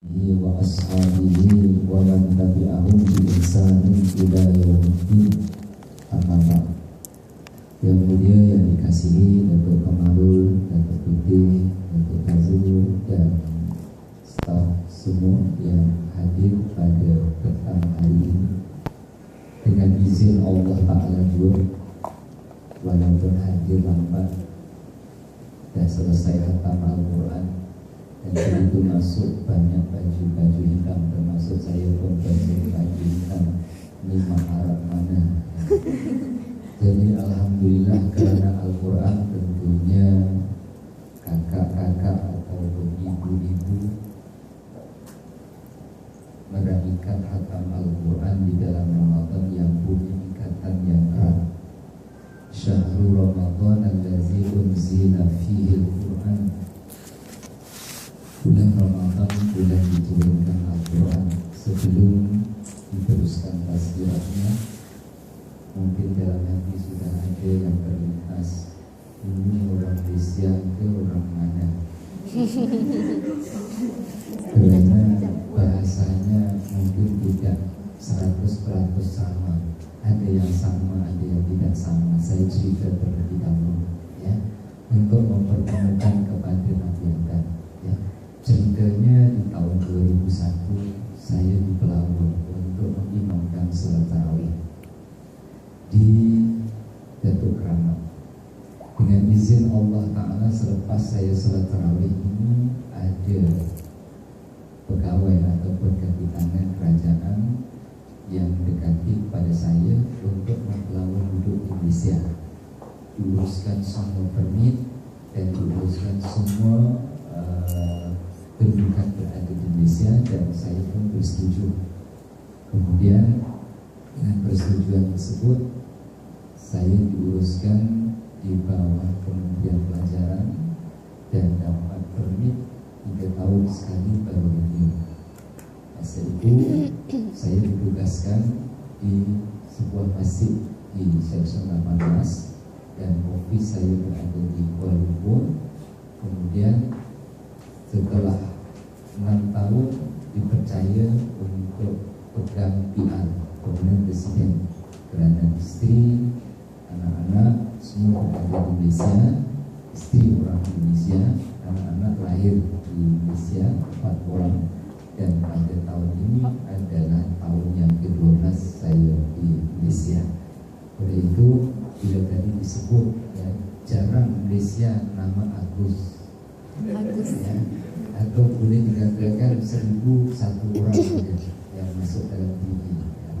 wa ashabihi wa man tabi'ahum bi ihsanin ila yaumiddin. Amma ba'd. Yang mulia yang dikasihi Datuk Kamarul, Datuk Putih, Datuk Fazul dan staf semua yang hadir pada petang hari ini, dengan izin Allah Ta'ala juga, walaupun hadir lambat dan selesai khatam Al-Quran dan begitu masuk banyak baju-baju hitam, termasuk saya pun baju hitam. Ini maharap mana? Jadi alhamdulillah karena Al-Quran tentunya kakak-kakak ataupun ibu-ibu meraihkan khatam Al-Quran di dalam Ramadan yang punya ikatan yang erat. Syahrul Ramadan allazi unzila fihi al-Quran. Bulan Ramadan, bulan diturunkan Al-Quran. Sebelum diteruskan tazkirahnya, mungkin dalam hati sudah ada yang terlintas, ini orang Malaysia ke orang mana? Karena bahasanya mungkin tidak 100% sama. Ada yang sama, ada yang tidak sama. Saya cerita terlebih dahulu, ya, untuk mempertemukan kepada masyarakat. Ya. Ceritanya di tahun 2001 saya di Pelabuhan untuk mengimamkan salat tarawih di Datuk Kramat. Dengan izin Allah Ta'ala, selepas saya salat tarawih ini ada pegawai ataupun kapitangan kerajaan yang mendekati kepada saya untuk melawan duduk Indonesia, diuruskan semua permit dan diuruskan semua kedudukan berada di Indonesia, dan saya pun bersetuju. Kemudian dengan persetujuan tersebut saya diuruskan di bawah Kementerian Pelajaran dan dapat permit 3 tahun sekali baru renew. Masa itu saya ditugaskan di sebuah masjid di Seksyen 18 dan ofis saya berada di Kuala Lumpur. Kemudian setelah 6 tahun dipercaya untuk pegang PR, Permanent Resident, kerana isteri, anak-anak semua berada di Malaysia. Isteri orang Indonesia, anak-anak lahir di Malaysia 4 orang, dan pada tahun ini adalah tahun yang ke-12 saya di Malaysia. Oleh itu, bila tadi disebut, ya, jarang Malaysia nama Agus, ya, atau boleh dikatakan 1001 orang saja yang masuk dalam TV, ya,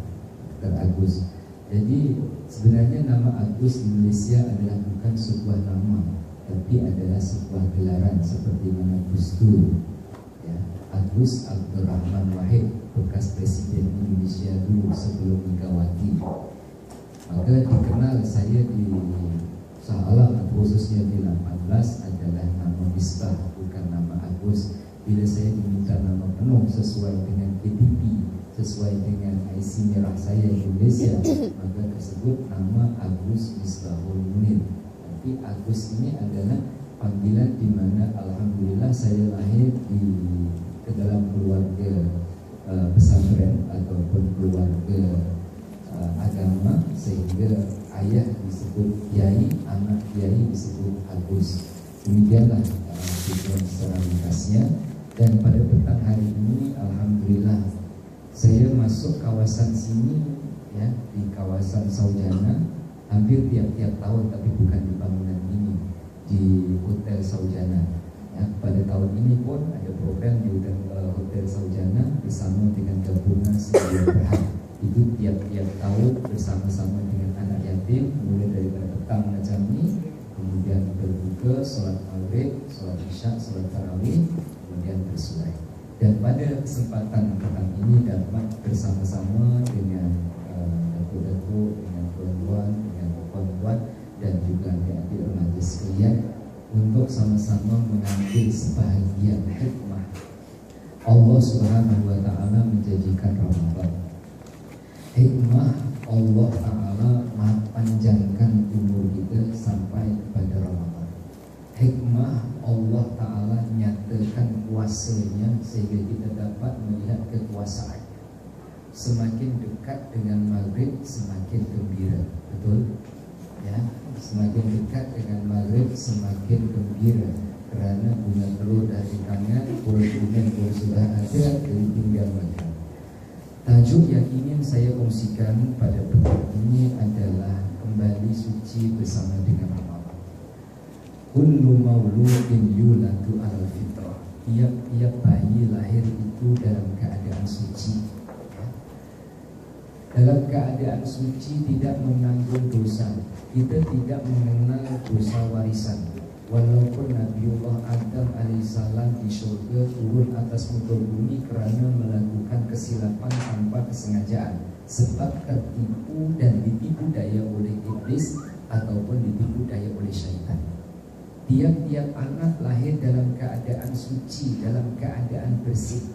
Dr. Agus. Jadi sebenarnya nama Agus di Malaysia adalah bukan sebuah nama, tapi adalah sebuah gelaran seperti mana Gus Dur, ya, Agus Abdul Rahman Wahid, bekas Presiden Indonesia dulu sebelum Megawati. Maka dikenal saya di Shah Alam, khususnya di 18 adalah nama Misbah, bukan nama Agus. Bila saya diminta nama penuh sesuai dengan KTP, sesuai dengan IC merah saya di Malaysia, maka tersebut nama Agus Misbahul Munir. Tapi Agus ini adalah panggilan di mana alhamdulillah saya lahir ke dalam keluarga pesantren ataupun keluarga agama, sehingga ayah disebut Kiai, anak Kiai disebut Agus. Demikianlah tujuan secara ringkasnya. Dan pada petang hari ini alhamdulillah saya masuk kawasan sini, ya, di kawasan Saujana hampir tiap-tiap tahun, tapi bukan di bangunan ini, di Hotel Saujana. Ya, pada tahun ini pun ada program di Hotel Saujana bersama dengan gabungan Sedia Berhad. Itu tiap-tiap tahun bersama-sama dengan anak yatim, mulai daripada petang macam ni, kemudian berbuka, solat maghrib, solat isyak, solat tarawih, kemudian bersurai. Dan pada kesempatan petang ini dapat bersama-sama dengan datuk-datuk, dengan tuan-tuan, dengan puan-puan, dan juga adik-adik remaja sekalian, untuk sama-sama mengambil sebahagian hikmah Allah Subhanahu wa Ta'ala menjanjikan Ramadan. Hikmah Allah Ta'ala panjangkan umur kita sampai kepada Ramadan. Hikmah Allah Ta'ala nyatakan kuasanya sehingga kita dapat kedewasaannya. Semakin dekat dengan maghrib semakin gembira, betul? Ya, semakin dekat dengan maghrib semakin gembira, karena bunga telur dari tangan, bunga sudah ada dan tinggal makan. Tajuk yang ingin saya kongsikan pada petang ini adalah kembali suci bersama dengan Ramadan. Kullu mauludin yuladu ala fitrah. Tiap-tiap bayi lahir itu dalam keadaan suci, dalam keadaan suci, tidak menanggung dosa. Kita tidak mengenal dosa warisan. Walaupun Nabiullah Adam alaihissalam di surga turun atas muka bumi karena melakukan kesilapan tanpa kesengajaan, sebab tertipu dan ditipu daya oleh iblis ataupun ditipu daya oleh syaitan. Tiap-tiap anak lahir dalam keadaan suci, dalam keadaan bersih.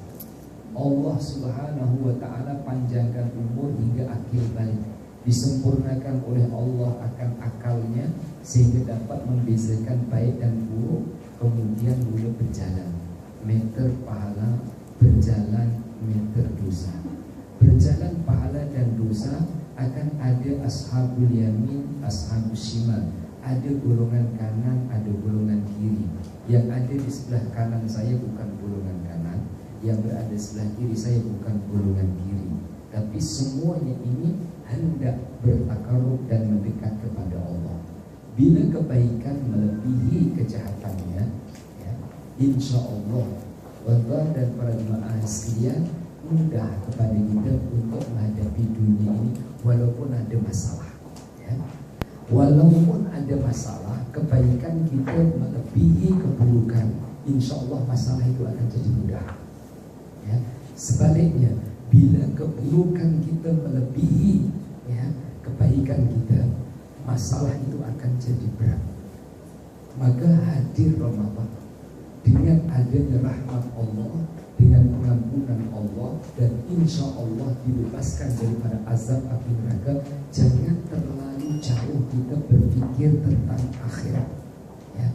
Allah Subhanahu wa ta'ala panjangkan umur hingga akhir balik, disempurnakan oleh Allah akan akalnya sehingga dapat membezakan baik dan buruk. Kemudian mulai berjalan, meter pahala, berjalan meter dosa. Berjalan pahala dan dosa akan ada ashabul yamin, ashabul shimal. Ada golongan kanan, ada golongan kiri. Yang ada di sebelah kanan saya bukan golongan kanan, yang berada sebelah kiri saya bukan golongan kiri. Tapi semuanya ini hendak bertakarub dan mendekat kepada Allah. Bila kebaikan melebihi kejahatannya, ya, insya Allah Wabah dan para jemaah sekalian, mudah kepada kita untuk menghadapi dunia ini walaupun ada masalah, ya. Walaupun ada masalah, kebaikan kita melebihi keburukan, insya Allah masalah itu akan jadi mudah, ya. Sebaliknya, bila keburukan kita melebihi, ya, kebaikan kita, masalah itu akan jadi berat. Maka hadir Ramadan dengan adanya rahmat Allah, dengan pengampunan Allah, dan insya Allah dibebaskan daripada azab api neraka. Jangan terlalu jauh kita berpikir tentang akhirat, ya.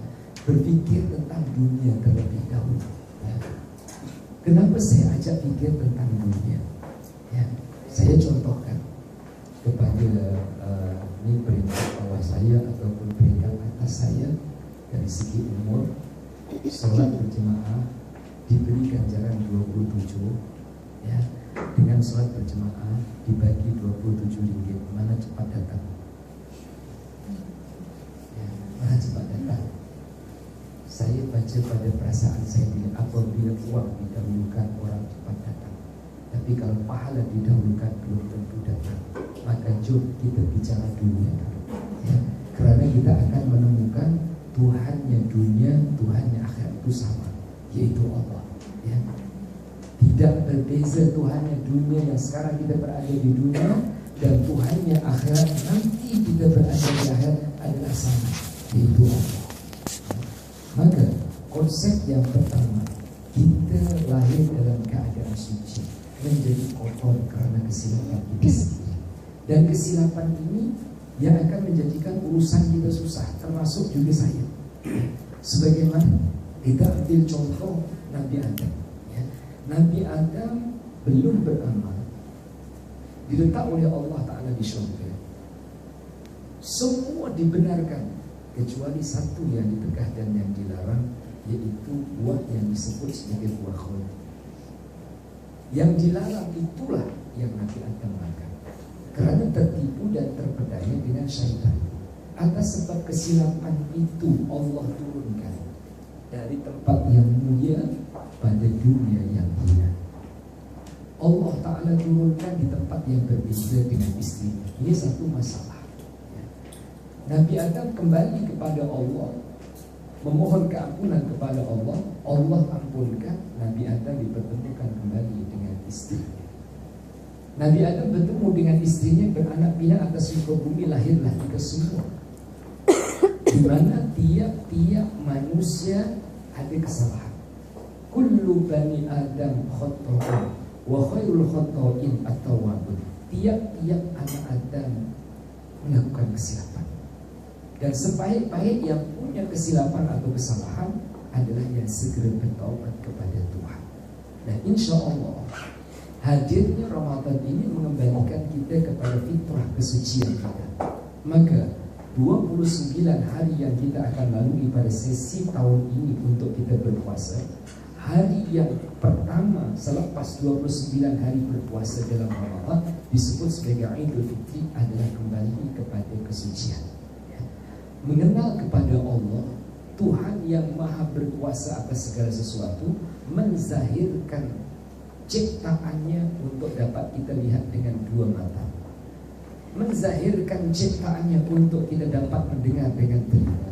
Berpikir tentang dunia terlebih dahulu, ya. Kenapa saya ajak pikir tentang dunia? Ya, saya contohkan kepada ini peringkat bawah saya ataupun peringkat atas saya dari segi umur. Salat berjemaah diberi ganjaran 27, ya. Dengan salat berjemaah dibagi 27 ringgit. Mana cepat datang? Ya, mana cepat datang? Saya baca pada perasaan saya, bila apabila uang didahulukan orang cepat datang. Tapi kalau pahala didahulukan belum tentu datang. Maka jom kita bicara dunia dulu, ya. Kerana kita akan menemukan Tuhannya dunia, Tuhannya akhirat itu sama, yaitu Allah, ya. Tidak berbeza Tuhannya dunia yang sekarang kita berada di dunia dan Tuhannya akhirat nanti kita berada di akhirat adalah sama, yaitu Allah. Maka konsep yang pertama, kita lahir dalam keadaan suci, menjadi kotor karena kesilapan kita sendiri. Dan kesilapan ini yang akan menjadikan urusan kita susah, termasuk juga saya. Sebagaimana kita ambil contoh Nabi Adam, ya. Nabi Adam belum beramal, diletak oleh Allah Ta'ala di syurga. Semua dibenarkan kecuali satu yang ditegah dan yang dilarang, yaitu buah yang disebut sebagai buah khuld. Yang dilarang itulah yang Nabi Adam makan, kerana tertipu dan terpedaya dengan syaitan. Atas sebab kesilapan itu Allah turunkan dari tempat yang mulia pada dunia yang hina. Allah Ta'ala turunkan di tempat yang berbeza dengan istri. Ini satu masalah, ya. Nabi Adam kembali kepada Allah, memohon keampunan kepada Allah. Allah ampunkan. Nabi Adam dipertemukan kembali dengan istrinya. Nabi Adam bertemu dengan istrinya, beranak pinak atas muka bumi, lahirlah kita semua. Di mana tiap-tiap manusia ada kesalahan. Kullu bani Adam khata'un wa khairul khata'in at-tawwabun. Tiap-tiap anak Adam melakukan kesilapan, dan sebaik-baik yang punya kesilapan atau kesalahan adalah yang segera bertaubat kepada Tuhan. Dan insya Allah Hadirnya Ramadan ini mengembalikan kita kepada fitrah kesucian kita. Maka 29 hari yang kita akan lalui pada sesi tahun ini untuk kita berpuasa, hari yang pertama selepas 29 hari berpuasa dalam Ramadan disebut sebagai Idul Fitri adalah kembali kepada kesucian, ya. Mengenal kepada Allah, Tuhan yang maha berkuasa atas segala sesuatu, menzahirkan ciptaannya untuk dapat kita lihat dengan dua mata, menzahirkan ciptaannya untuk kita dapat mendengar dengan telinga,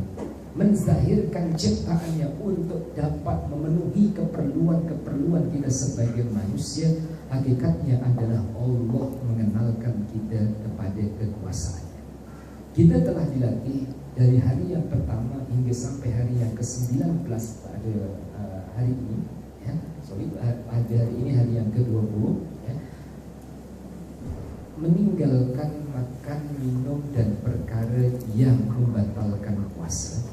menzahirkan ciptaannya untuk dapat memenuhi keperluan-keperluan kita sebagai manusia. Hakikatnya adalah Allah mengenalkan kita kepada kekuasaannya. Kita telah dilatih dari hari yang pertama hingga sampai hari yang ke-19 pada hari ini, ya. Pada hari ini hari yang ke-20, ya. Meninggalkan makan, minum dan perkara yang membatalkan puasa.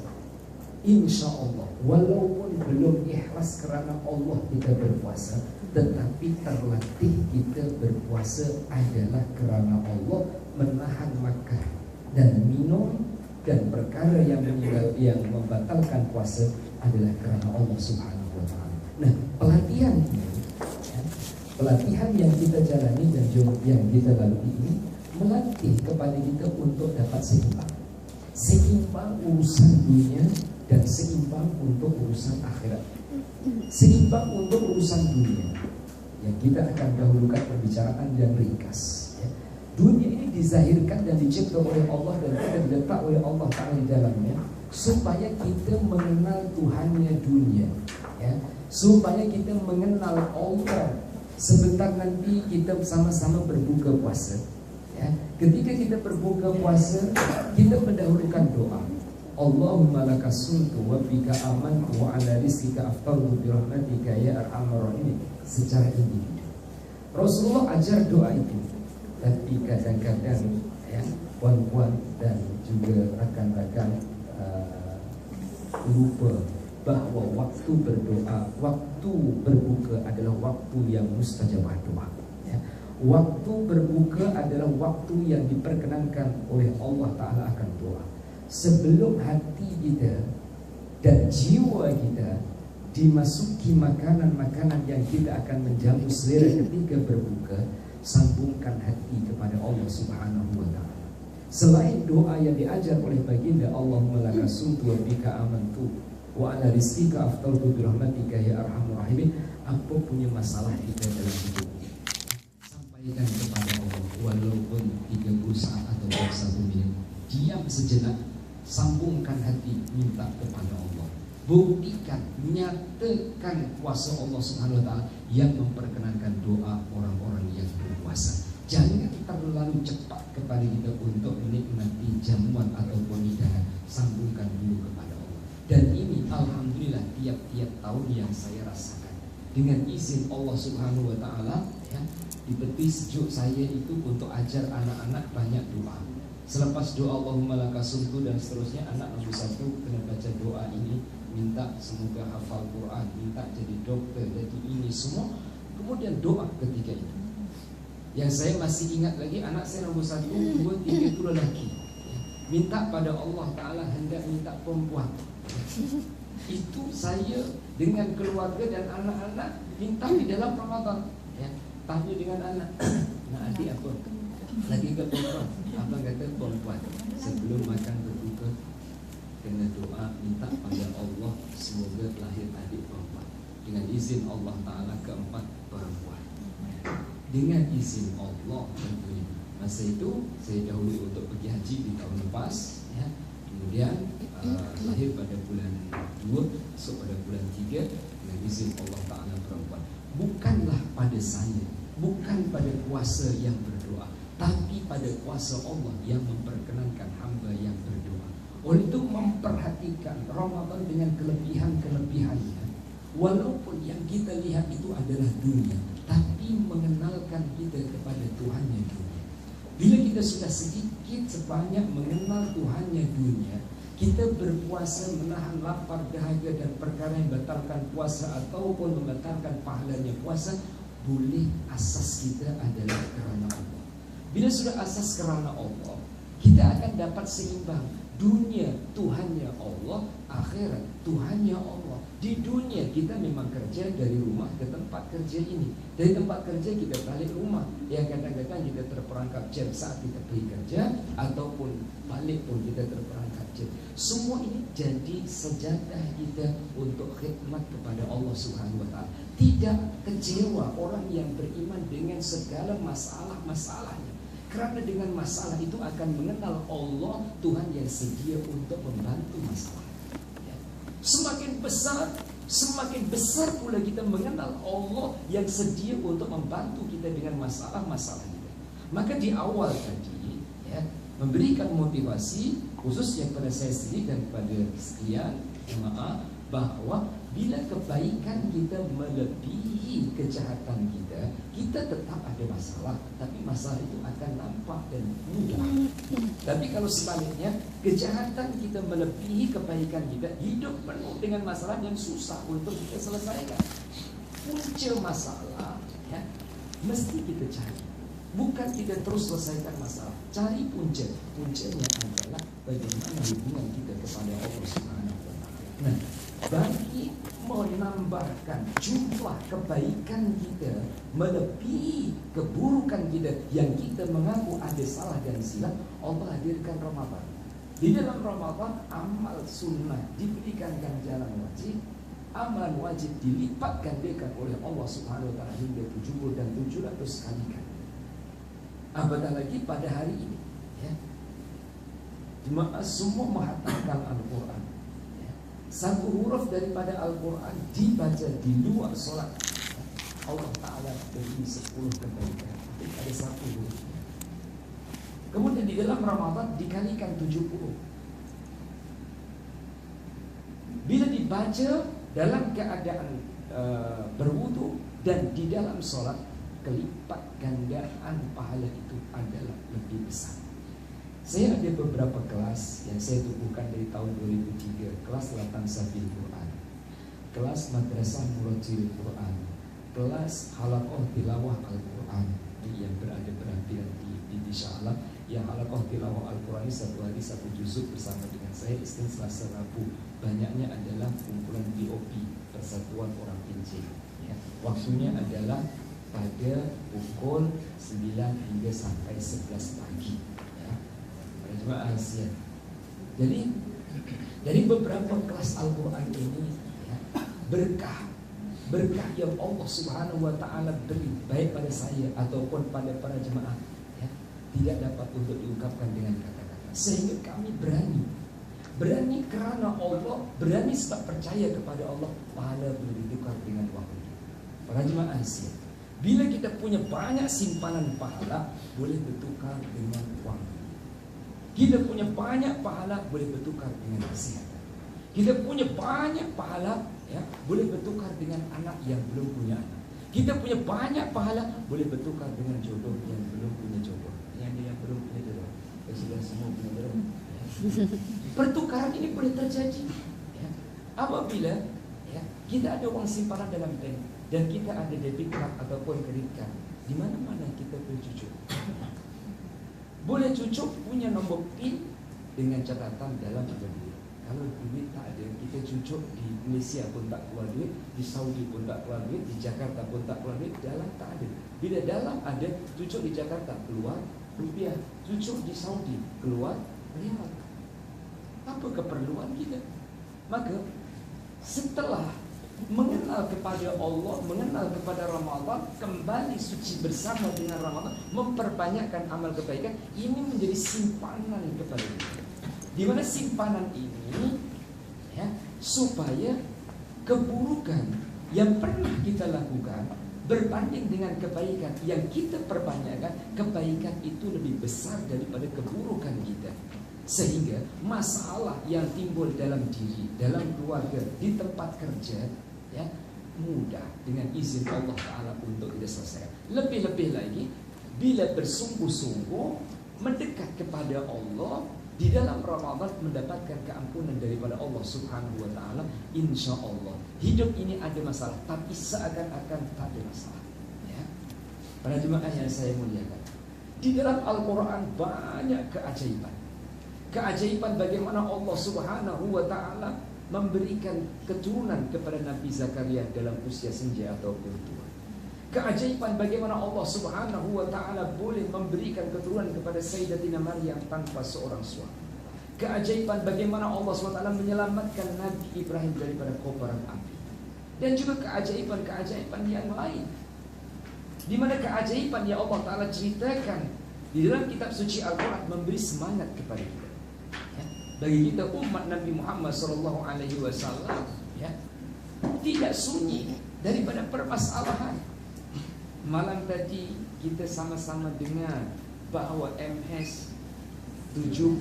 Insya Allah, walaupun belum ikhlas kerana Allah kita berpuasa, tetapi terlatih kita berpuasa adalah kerana Allah, menahan makan dan minum dan perkara yang membatalkan puasa adalah kerana Allah Subhanahu wa Ta'ala. Nah, pelatihan ini, ya, pelatihan yang kita jalani dan yang kita lalui ini melatih kepada kita untuk dapat seimbang urusan dunia dan seimbang untuk urusan akhirat. Seimbang untuk urusan dunia, yang kita akan dahulukan pembicaraan yang ringkas, ya. Dunia ini dizahirkan dan dicipta oleh Allah dan kita diletak oleh Allah Ta'ala di dalamnya supaya kita mengenal Tuhannya dunia, ya. Supaya kita mengenal Allah. Sebentar nanti kita sama-sama berbuka puasa, ya. Ketika kita berbuka puasa, kita mendahulukan doa, Allahumma laka sumtu wa bika amantu wa ala rizqika aftartu bi rahmatika ya arhamar rahimin, secara individu. Rasulullah ajar doa itu, tapi kadang-kadang, ya, puan-puan dan juga rakan-rakan lupa bahwa waktu berdoa, waktu berbuka adalah waktu yang mustajabah doa, ya. Waktu berbuka adalah waktu yang diperkenankan oleh Allah Ta'ala akan doa. Sebelum hati kita dan jiwa kita dimasuki makanan-makanan yang kita akan menjamu selera ketika berbuka, sambungkan hati kepada Allah Subhanahu wa Ta'ala. Selain doa yang diajar oleh baginda, Allahumma laka sumtu wa bika amantu wa ala rizqika aftartu bi rahmatika ya arhamar rahimin. Apa punya masalah kita dalam hidup ini, sampaikan kepada Allah, walaupun 30 saat atau 1 menit. Diam sejenak, sambungkan hati, minta kepada Allah. Buktikan, nyatakan kuasa Allah Subhanahu wa Ta'ala yang memperkenankan doa orang-orang yang berpuasa. Jangan terlalu cepat kepada kita untuk menikmati jamuan ataupun hidangan. Sambungkan dulu kepada Allah. Dan ini alhamdulillah tiap-tiap tahun yang saya rasakan. Dengan izin Allah Subhanahu wa Ta'ala, ya, di peti sejuk saya itu untuk ajar anak-anak banyak doa. Selepas doa Allahumma laka sumtu dan seterusnya, anak nomor 1 kena baca doa ini, minta semoga hafal Quran, minta jadi dokter, jadi ini semua. Kemudian doa ketika itu, yang saya masih ingat lagi, anak saya nomor 1, 2, 3 itu lelaki, ya. Minta pada Allah Ta'ala hendak minta perempuan. Itu saya dengan keluarga dan anak-anak minta di dalam Ramadan, ya. Tanya dengan anak, nah adik apa? Lagi ke perempuan. Abang kata perempuan. Sebelum makan berbuka, kena doa minta pada Allah semoga lahir adik perempuan. Dengan izin Allah Ta'ala keempat perempuan. Dengan izin Allah tentunya. Masa itu saya dahulu untuk pergi haji di tahun lepas, ya. Kemudian lahir pada bulan 2, so pada bulan 3 dengan izin Allah Ta'ala perempuan. Bukanlah pada saya, bukan pada kuasa yang berdoa, tapi pada kuasa Allah yang memperkenankan hamba yang berdoa. Oleh itu memperhatikan Ramadan dengan kelebihan-kelebihannya. Walaupun yang kita lihat itu adalah dunia, tapi mengenalkan kita kepada Tuhannya dunia. Bila kita sudah sedikit sebanyak mengenal Tuhannya dunia, kita berpuasa menahan lapar, dahaga dan perkara yang membatalkan puasa ataupun membatalkan pahalanya puasa, boleh asas kita adalah kerana Allah. Bila sudah asas kerana Allah, kita akan dapat seimbang. Dunia Tuhannya Allah, akhirat Tuhannya Allah. Di dunia kita memang kerja dari rumah ke tempat kerja ini, dari tempat kerja kita balik rumah. Yang kadang-kadang kita terperangkap jam saat kita pergi kerja, ataupun balik pun kita terperangkap jam. Semua ini jadi sejadah kita untuk khidmat kepada Allah Subhanahu wa Ta'ala. Tidak kecewa orang yang beriman dengan segala masalah-masalahnya, karena dengan masalah itu akan mengenal Allah, Tuhan yang sedia untuk membantu masalah. Semakin besar pula kita mengenal Allah yang sedia untuk membantu kita dengan masalah-masalah kita. Maka di awal tadi, memberikan motivasi khususnya kepada saya sendiri dan kepada sekalian jemaah, bahwa bila kebaikan kita melebihi kejahatan kita, kita tetap ada masalah, tapi masalah itu akan nampak dan mudah. Tapi kalau sebaliknya, kejahatan kita melebihi kebaikan kita, hidup penuh dengan masalah yang susah untuk kita selesaikan. Punca masalah mesti kita cari, bukan kita terus selesaikan masalah. Cari punca. Puncanya adalah bagaimana hubungan kita kepada Allah Subhanahu wa Ta'ala. Nah, bagi menambahkan jumlah kebaikan kita melebihi keburukan kita yang kita mengaku ada salah dan silap, Allah hadirkan Ramadan. Di dalam Ramadan, amal sunnah diberikan ganjaran wajib, amal wajib dilipat gandakan oleh Allah Subhanahu wa Ta'ala hingga 70 dan 700 kali ganda. Apatah lagi pada hari ini, jemaah semua menghatamkan Al-Quran. Satu huruf daripada Al-Quran dibaca di luar solat, Allah Ta'ala beri 10 kebaikan. Ada satu huruf. Kemudian di dalam Ramadan dikalikan 70. Bila dibaca dalam keadaan berwudu dan di dalam solat, kelipat gandaan pahala itu adalah lebih besar. Saya ada beberapa kelas yang saya tubuhkan dari tahun 2003, kelas Latan Sabil Quran, kelas Madrasah Muratil Quran, kelas Halaqah Tilawah Al-Quran yang berada di Sya'alam. Yang Halaqah Tilawah Al-Quran ini satu hari satu juzuk bersama dengan saya Isnin, Selasa, Rabu. Banyaknya adalah kumpulan BOP, Persatuan Orang Pincin. Waktunya adalah pada pukul 9 hingga sampai 11 pagi. Jemaah Asia. Jadi dari beberapa kelas Al-Quran ini berkah yang Allah Subhanahu wa Ta'ala beri baik pada saya ataupun pada para jemaah tidak dapat untuk diungkapkan dengan kata-kata. Sehingga kami berani kerana Allah, berani sebab percaya kepada Allah, pahala boleh ditukar dengan waktu. Para jemaah Asia, bila kita punya banyak simpanan pahala, boleh bertukar dengan wang. Kita punya banyak pahala, boleh bertukar dengan kesihatan. Kita punya banyak pahala, boleh bertukar dengan anak yang belum punya anak. Kita punya banyak pahala, boleh bertukar dengan jodoh yang belum punya jodoh. Yang belum punya jodoh, sudah semua punya jodoh. Pertukaran ini boleh terjadi apabila kita ada uang simpanan dalam bank dan kita ada debit card ataupun kredit card. Di mana-mana kita boleh cucuk. Boleh cucuk punya nombor PIN dengan catatan dalam ada duit. Kalau duit tak ada, kita cucuk di Malaysia pun tak keluar duit, di Saudi pun tak keluar duit, di Jakarta pun tak keluar duit, dalam tak ada. Bila dalam ada, cucuk di Jakarta keluar rupiah, cucuk di Saudi keluar rial. Apa keperluan kita? Maka setelah mengenal kepada Allah, mengenal kepada Ramadan, kembali suci bersama dengan Ramadan, memperbanyakkan amal kebaikan, ini menjadi simpanan kepada kita. Di mana simpanan ini supaya keburukan yang pernah kita lakukan berbanding dengan kebaikan yang kita perbanyakkan, kebaikan itu lebih besar daripada keburukan kita. Sehingga masalah yang timbul dalam diri, dalam keluarga, di tempat kerja, mudah dengan izin Allah Ta'ala untuk kita selesaikan. Lebih-lebih lagi bila bersungguh-sungguh mendekat kepada Allah di dalam Ramadan, mendapatkan keampunan daripada Allah Subhanahu wa Ta'ala. Insya Allah hidup ini ada masalah, tapi seakan-akan tak ada masalah. Para jemaah yang saya muliakan, di dalam Al-Quran banyak keajaiban. Keajaiban bagaimana Allah Subhanahu wa Ta'ala memberikan keturunan kepada Nabi Zakaria dalam usia senja ataupun tua. Keajaiban bagaimana Allah Subhanahu wa Ta'ala boleh memberikan keturunan kepada Sayyidatina Maryam tanpa seorang suami. Keajaiban bagaimana Allah SWT menyelamatkan Nabi Ibrahim daripada kobaran api. Dan juga keajaiban-keajaiban yang lain, di mana keajaiban yang Allah Ta'ala ceritakan di dalam kitab suci Al-Quran memberi semangat kepada kita, ya. Bagi kita umat Nabi Muhammad SAW, ya, tidak sunyi daripada permasalahan. Malam tadi kita sama-sama dengar bahawa MS 17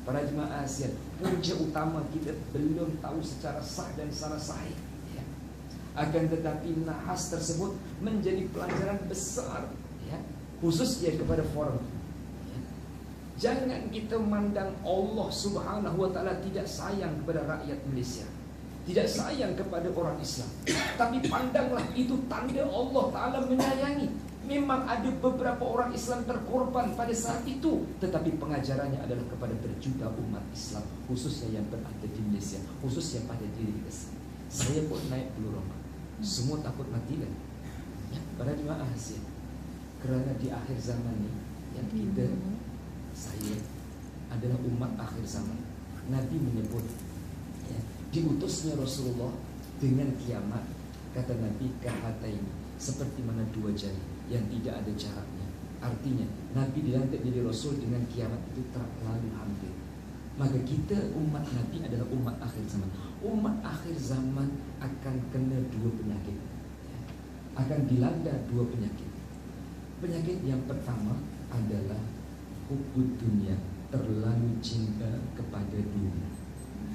para jemaah ASEAN, punca utama kita belum tahu secara sah dan secara sahih, ya. Akan tetapi nahas tersebut menjadi pelajaran besar, ya, khususnya kepada forum, ya. Jangan kita memandang Allah Subhanahu wa Ta'ala tidak sayang kepada rakyat Malaysia, tidak sayang kepada orang Islam, tapi pandanglah itu tanda Allah Ta'ala menyayangi. Memang ada beberapa orang Islam terkorban pada saat itu, tetapi pengajarannya adalah kepada berjuta umat Islam, khususnya yang berada di Malaysia, khususnya pada diri kita. Saya pun naik bulu roma, semua takut mati kan, ya, pada jemaah ASEAN. Kerana di akhir zaman ini, yang kita, saya adalah umat akhir zaman. Nabi menyebut, ya, diutusnya Rasulullah dengan kiamat, kata Nabi, kahataini, seperti mana dua jari yang tidak ada jaraknya. Artinya Nabi dilantik jadi Rasul dengan kiamat itu terlalu hampir. Maka kita umat Nabi adalah umat akhir zaman. Umat akhir zaman akan kena dua penyakit, akan dilanda dua penyakit. Penyakit yang pertama adalah hubud dunia, terlalu cinta kepada dunia.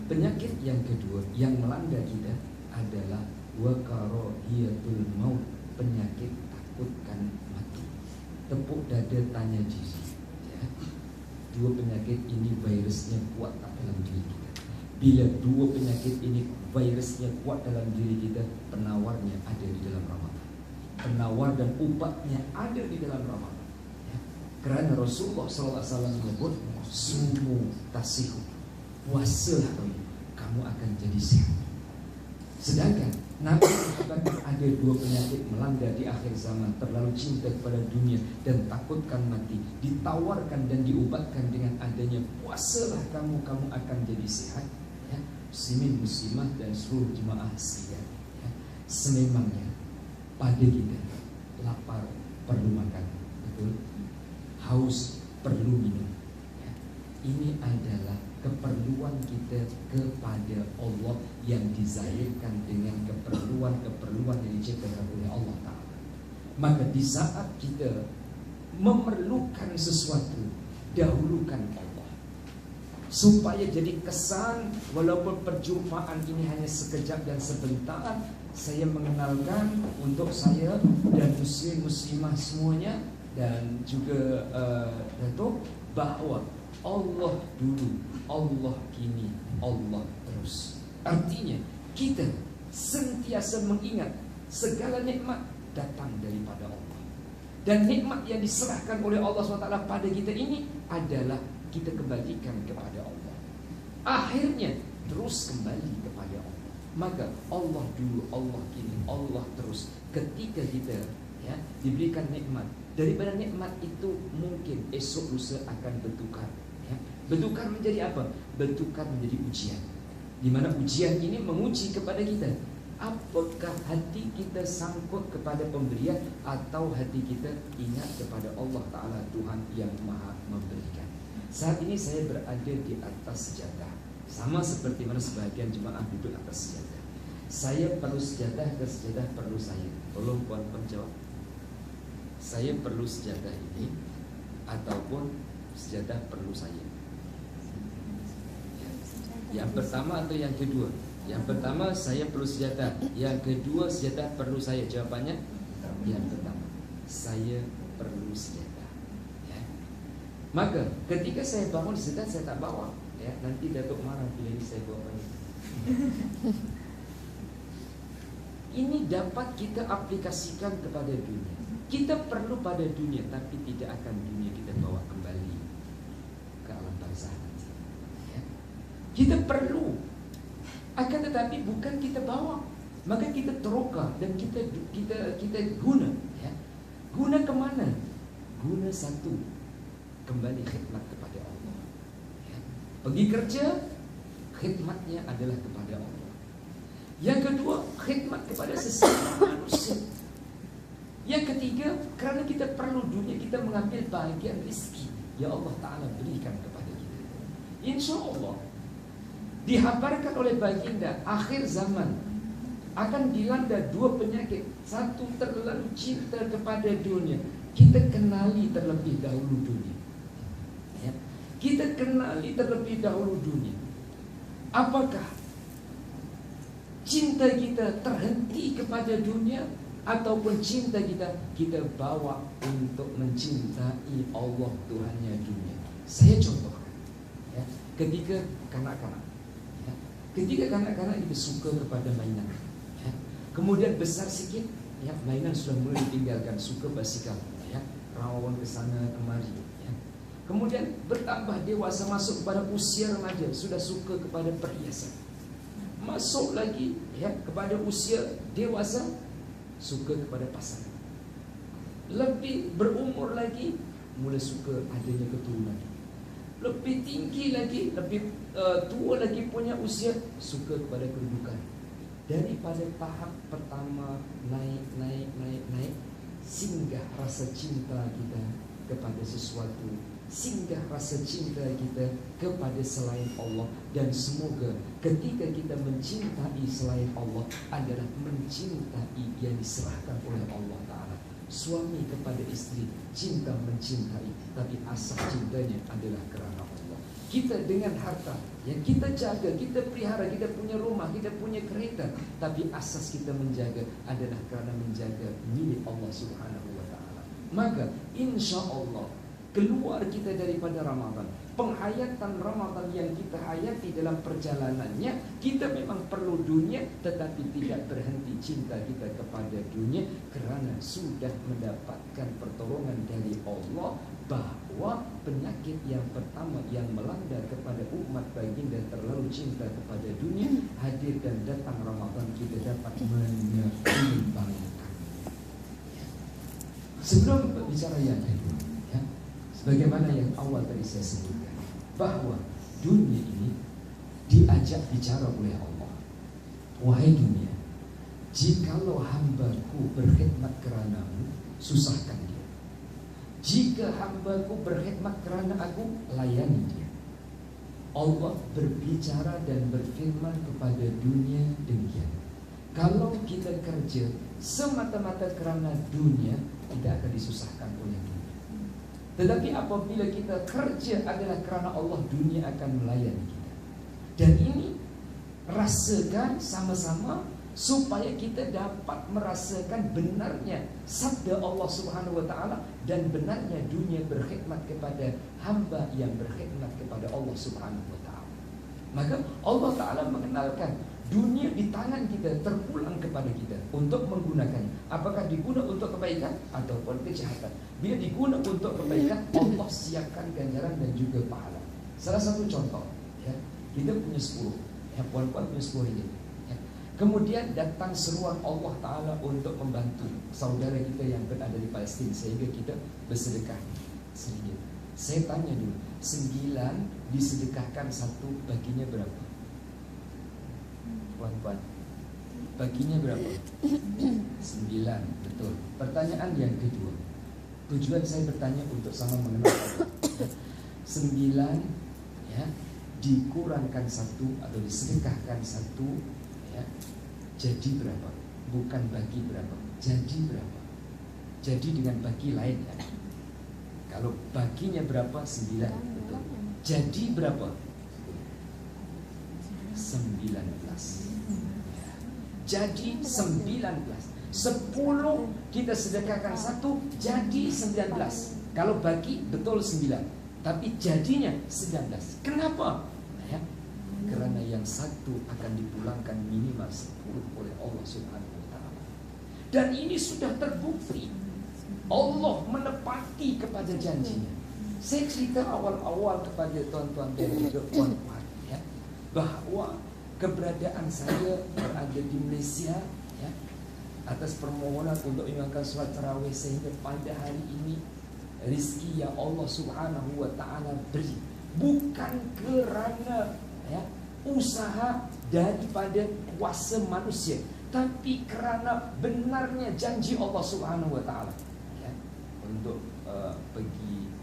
Penyakit yang kedua yang melanda kita adalah waqarahiyatul maut, penyakit takutkan mati. Tepuk dada, tanya diri, ya. Dua penyakit ini virusnya kuat tak dalam diri kita? Bila dua penyakit ini virusnya kuat dalam diri kita, penawarnya ada di dalam Ramadan. Penawar dan ubatnya ada di dalam Ramadan, ya. Kerana Rasulullah SAW menyebut sumu tasihu, puasalah kamu akan jadi sehat. Sedangkan Nabi mengatakan ada dua penyakit melanda di akhir zaman, terlalu cinta kepada dunia dan takutkan mati, ditawarkan dan diubatkan dengan adanya puasalah kamu akan jadi sehat, ya. Muslimin muslimah dan seluruh jemaah sekalian, ya. Sememangnya pada kita lapar perlu makan, betul? Haus perlu minum, ya. Ini adalah keperluan kita kepada Allah yang dizahirkan dengan keperluan yang diciptakan oleh Allah Ta'ala. Maka di saat kita memerlukan sesuatu, dahulukan Allah, supaya jadi kesan walaupun perjumpaan ini hanya sekejap dan sebentar. Saya mengenalkan untuk saya dan muslim-muslimah semuanya, dan juga Datuk, bahawa Allah dulu, Allah kini, Allah terus. Artinya kita sentiasa mengingat segala nikmat datang daripada Allah. Dan nikmat yang diserahkan oleh Allah SWT pada kita ini adalah kita kembalikan kepada Allah. Akhirnya terus kembali kepada Allah. Maka Allah dulu, Allah kini, Allah terus. Ketika kita, ya, diberikan nikmat, daripada nikmat itu mungkin esok lusa akan bertukar, ya. Bertukar menjadi apa? Bertukar menjadi ujian, di mana ujian ini menguji kepada kita, apakah hati kita sangkut kepada pemberian atau hati kita ingat kepada Allah Ta'ala, Tuhan yang maha memberikan. Saat ini saya berada di atas sejadah, sama seperti mana sebahagian jemaah duduk atas sejadah. Saya perlu sejadah ke sejadah perlu saya? Tolong puan-puan jawab. Saya perlu sejadah ini ataupun sejadah perlu saya? Yang pertama atau yang kedua? Yang pertama, saya perlu sejadah. Yang kedua, sejadah perlu saya. Jawapannya yang pertama, saya perlu sejadah, ya. Maka ketika saya bangun sejadah, saya tak bawa, ya. Nanti Datuk marah bila ini saya bawa balik. ini dapat kita aplikasikan kepada dunia. Kita perlu pada dunia, tapi tidak akan dunia kita bawa kembali ke alam barzah nanti. Ya. Kita perlu, akan tetapi bukan kita bawa, maka kita teroka dan kita guna. Ya. Guna kemana? Guna satu, kembali khidmat kepada Allah. Ya. Pergi kerja, khidmatnya adalah kepada Allah. Yang kedua, khidmat kepada sesama manusia. Yang ketiga, karena kita perlu dunia, kita mengambil bahagian rezeki yang Allah Ta'ala berikan kepada kita. Insya Allah dihabarkan oleh baginda, akhir zaman akan dilanda dua penyakit. Satu, terlalu cinta kepada dunia. Kita kenali terlebih dahulu dunia. Ya. Kita kenali terlebih dahulu dunia. Apakah cinta kita terhenti kepada dunia, ataupun cinta kita bawa untuk mencintai Allah Tuhannya dunia? Saya contohkan, ya, ketika kanak-kanak, ya, ketika kanak-kanak itu suka kepada mainan, ya, kemudian besar sikit, ya, mainan sudah mulai ditinggalkan, suka basikal, ya, rawan ke sana kemari, ya. Kemudian bertambah dewasa, masuk kepada usia remaja, sudah suka kepada perhiasan. Masuk lagi, ya, kepada usia dewasa, suka kepada pasangan. Lebih berumur lagi, mulai suka adanya keturunan. Lebih tinggi lagi, lebih tua lagi punya usia, suka kepada kedudukan. Daripada tahap pertama naik, singgah rasa cinta kita kepada sesuatu, singgah rasa cinta kita kepada selain Allah. Dan semoga ketika kita mencintai selain Allah adalah mencintai yang diserahkan oleh Allah Ta'ala. Suami kepada istri, cinta mencintai, tapi asal cintanya adalah kerana Allah. Kita dengan harta yang kita jaga, kita pelihara, kita punya rumah, kita punya kereta, tapi asas kita menjaga adalah kerana menjaga milik Allah Subhanahu wa Ta'ala. Maka insya Allah keluar kita daripada Ramadan, penghayatan Ramadan yang kita hayati dalam perjalanannya, kita memang perlu dunia, tetapi tidak berhenti cinta kita kepada dunia, kerana sudah mendapatkan pertolongan dari Allah bahwa penyakit yang pertama yang melanda kepada umat baginda terlalu cinta kepada dunia, hadir dan datang Ramadan kita dapat menyeimbangkan. Sebelum berbicara yang kedua, ya, bagaimana yang awal tadi saya sebutkan, bahwa dunia ini diajak bicara oleh Allah. Wahai dunia, jikalau hambaku berkhidmat kerana-Mu, susahkan dia. Jika hambaku berkhidmat kerana aku, layani dia. Allah berbicara dan berfirman kepada dunia demikian. Kalau kita kerja semata-mata kerana dunia, tidak akan disusahkan oleh dunia. Tetapi apabila kita kerja adalah kerana Allah, dunia akan melayani kita. Dan ini rasakan sama-sama supaya kita dapat merasakan benarnya sabda Allah Subhanahu wa Ta'ala dan benarnya dunia berkhidmat kepada hamba yang berkhidmat kepada Allah Subhanahu wa Ta'ala. Maka Allah Ta'ala mengenalkan dunia di tangan kita, terpulang kepada kita untuk menggunakannya. Apakah diguna untuk kebaikan ataupun kejahatan? Bila diguna untuk kebaikan, Allah siapkan ganjaran dan juga pahala. Salah satu contoh, ya, kita punya 10, ya, puan-puan punya 10 ringgit. Ya. Kemudian datang seruan Allah Ta'ala untuk membantu saudara kita yang berada di Palestin, sehingga kita bersedekah sedikit. Saya tanya dulu, 9 disedekahkan 1, baginya berapa? Puan-puan, baginya berapa? 9, betul. Pertanyaan yang kedua, tujuan saya bertanya untuk sama mengenal Allah. 9, ya, dikurangkan 1 atau disedekahkan 1, ya, jadi berapa? Bukan bagi berapa, jadi berapa? Jadi dengan bagi lain, ya. Kalau baginya berapa? 9, betul. Jadi berapa? 19. Jadi 19. 10 kita sedekahkan 1, jadi 19. Kalau bagi betul 9, tapi jadinya 19. Kenapa? Ya, karena yang 1 akan dipulangkan minimal 10 oleh Allah Subhanahu wa Ta'ala. Dan ini sudah terbukti Allah menepati kepada janjinya. Saya cerita awal-awal kepada tuan-tuan dan juga puan-puan ya, bahwa keberadaan saya berada di Malaysia ya, atas permohonan untuk menjalankan sholat tarawih, sehingga pada hari ini rizki yang Allah Subhanahu wa ta'ala beri bukan kerana ya, usaha daripada kuasa manusia, tapi kerana benarnya janji Allah Subhanahu wa ta'ala ya, untuk pergi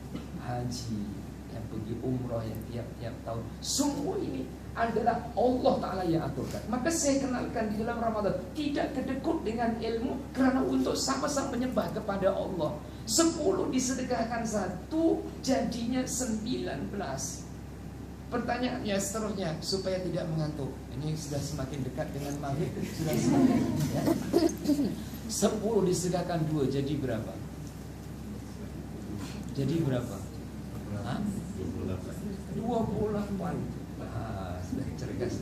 haji yang pergi umrah yang tiap-tiap tahun. Semua ini adalah Allah Ta'ala yang aturkan. Maka saya kenalkan di dalam Ramadan, tidak kedekut dengan ilmu kerana untuk sama-sama menyembah kepada Allah. 10 disedekahkan 1, jadinya 19. Pertanyaannya seterusnya supaya tidak mengantuk. Ini sudah semakin dekat dengan maghrib, sudah semakin ya. 10 disedekahkan 2 jadi berapa? Jadi berapa? 28. Sudah cergas.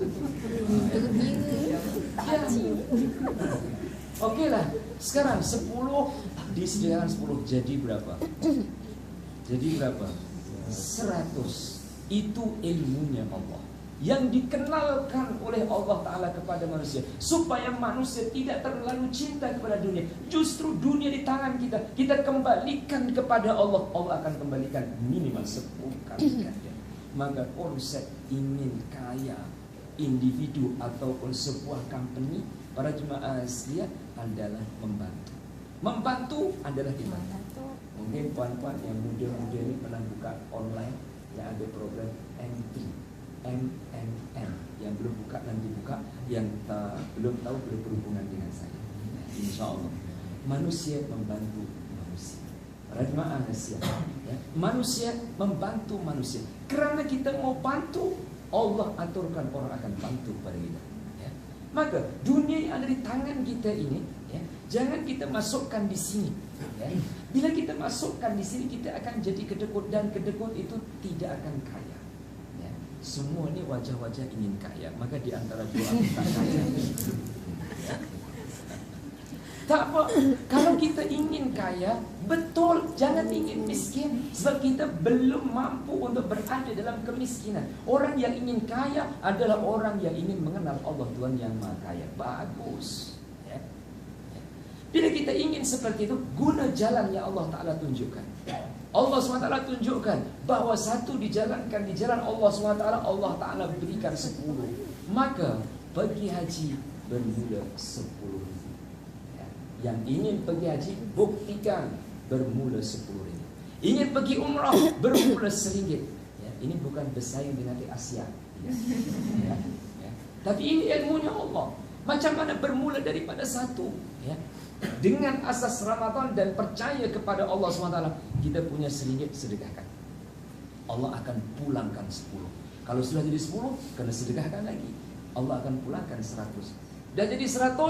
Oke lah. Sekarang 10 disediakan 10 jadi berapa? Jadi berapa? 100. Itu ilmunya Allah yang dikenalkan oleh Allah Ta'ala kepada manusia, supaya manusia tidak terlalu cinta kepada dunia. Justru dunia di tangan kita, kita kembalikan kepada Allah, Allah akan kembalikan minimal 10 kali ganda. Maka konsep ingin kaya individu ataupun sebuah company, para jemaah sekalian, adalah membantu. Membantu adalah ibadah. Mungkin puan-puan yang muda-muda ini pernah buka online yang ada program MNN, yang belum buka nanti buka, yang belum tahu belum berhubungan dengan saya. Insya Allah manusia membantu manusia. Para jemaah ya, manusia membantu manusia. Kerana kita mau bantu, Allah aturkan orang akan bantu pada kita ya. Maka dunia yang ada di tangan kita ini ya, jangan kita masukkan di sini ya. Bila kita masukkan di sini, kita akan jadi kedekut, dan kedekut itu tidak akan kaya ya. Semua ini wajah-wajah ingin kaya, maka di antara dua kita kaya ya. Tak apa, kalau kita ingin kaya, betul, jangan ingin miskin, sebab kita belum mampu untuk berada dalam kemiskinan. Orang yang ingin kaya adalah orang yang ingin mengenal Allah Tuhan yang Maha Kaya. Bagus ya. Bila kita ingin seperti itu, guna jalan yang Allah Ta'ala tunjukkan. Allah SWT tunjukkan bahawa satu dijalankan di jalan Allah SWT, Allah Ta'ala berikan 10. Maka pergi haji bermula 10. Yang ingin pergi haji, buktikan bermula 10 ringgit. Ingin pergi umrah, bermula RM1. Ya, ini bukan bersaing dengan di Asia. Ya. Ya. Ya. Tapi ini ilmunya Allah. Macam mana bermula daripada 1? Ya. Dengan asas Ramadan dan percaya kepada Allah SWT, kita punya RM1 sedekahkan. Allah akan pulangkan 10. Kalau sudah jadi 10, kena sedekahkan lagi. Allah akan pulangkan 100. Dan jadi 100.